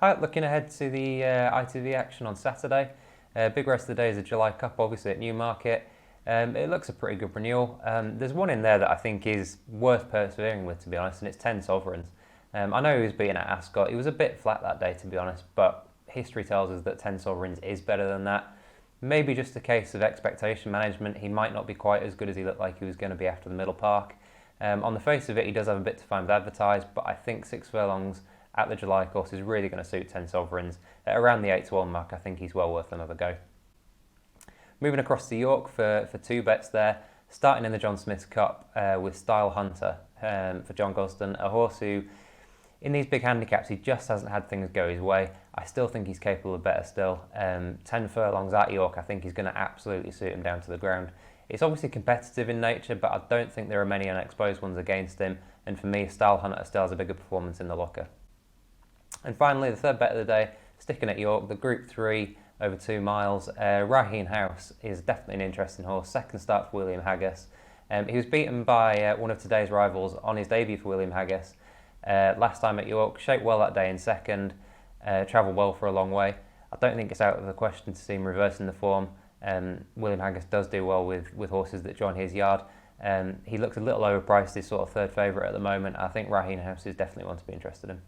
Hi, looking ahead to the ITV action on Saturday. Big rest of the day is the July Cup, obviously at Newmarket. It looks a pretty good renewal. There's one in there that I think is worth persevering with, to be honest, and it's Ten Sovereigns. I know he was beaten at Ascot. He was a bit flat that day, to be honest, but history tells us that Ten Sovereigns is better than that. Maybe just a case of expectation management. He might not be quite as good as he looked like he was going to be after the Middle Park. On the face of it, he does have a bit to find with advertise, but I think 6 furlongs at the July course is really going to suit Ten Sovereigns. At around the 8-1 mark, I think he's well worth another go. Moving across to York for 2 bets there. Starting in the John Smith's Cup with Stylehunter for John Gosden, a horse who, in these big handicaps, he just hasn't had things go his way. I still think he's capable of better still. 10 furlongs at York, I think he's going to absolutely suit him down to the ground. It's obviously competitive in nature, but I don't think there are many unexposed ones against him. And for me, Stylehunter still has a bigger performance in the locker. And finally, the third bet of the day, sticking at York, the Group 3 over 2 miles. Raheen House is definitely an interesting horse. Second start for William Haggas. He was beaten by one of today's rivals on his debut for William Haggas last time at York. Shaped well that day in second, travelled well for a long way. I don't think it's out of the question to see him reversing the form. William Haggas does do well with horses that join his yard. He looks a little overpriced, his sort of third favourite at the moment. I think Raheen House is definitely one to be interested in.